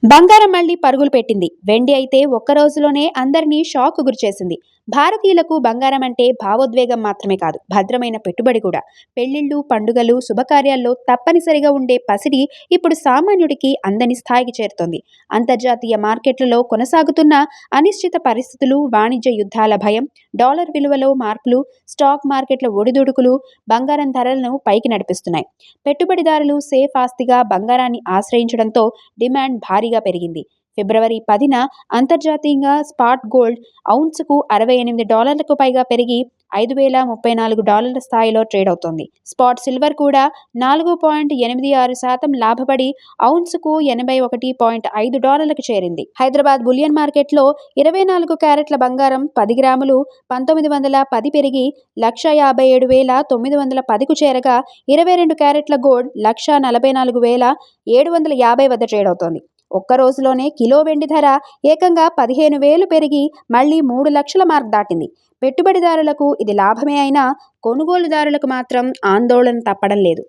బంగారం మళ్లీ పరుగులు పెట్టింది. వెండి అయితే ఒక్క రోజులోనే అందరినీ షాక్ గురిచేసింది. భారతీయులకు బంగారం అంటే భావోద్వేగం మాత్రమే కాదు, భద్రమైన పెట్టుబడి కూడా. పెళ్లిళ్లు, పండుగలు, శుభకార్యాల్లో తప్పనిసరిగా ఉండే పసిడి ఇప్పుడు సామాన్యుడికి అందని స్థాయికి చేరుతోంది. అంతర్జాతీయ మార్కెట్లలో కొనసాగుతున్న అనిశ్చిత పరిస్థితులు, వాణిజ్య యుద్ధాల భయం, డాలర్ విలువలో మార్పులు, స్టాక్ మార్కెట్ల ఒడిదుడుకులు బంగారం ధరలను పైకి నడిపిస్తున్నాయి. పెట్టుబడిదారులు సేఫ్ ఆస్తిగా బంగారాన్ని ఆశ్రయించడంతో డిమాండ్ భారీగా పెరిగింది. ఫిబ్రవరి 10న అంతర్జాతీయంగా స్పాట్ గోల్డ్ ఔన్సుకు $68కు పైగా పెరిగి $5,034 స్థాయిలో ట్రేడ్ అవుతోంది. స్పాట్ సిల్వర్ కూడా 4.86% లాభపడి ఔన్సుకు $81.5కు చేరింది. హైదరాబాద్ బులియన్ మార్కెట్లో 24 క్యారెట్ల బంగారం 10 గ్రాములు 1910 పెరిగి 1,57,910కు చేరగా 22 క్యారెట్ల గోల్డ్ 1,44,750 వద్ద ట్రేడ్ అవుతోంది. ఒక్క రోజులోనే కిలో వెండి ధర ఏకంగా 15,000 పెరిగి మళ్లీ 3 లక్షల మార్క్ దాటింది. పెట్టుబడిదారులకు ఇది లాభమే అయినా కొనుగోలుదారులకు మాత్రం ఆందోళన తప్పడం లేదు.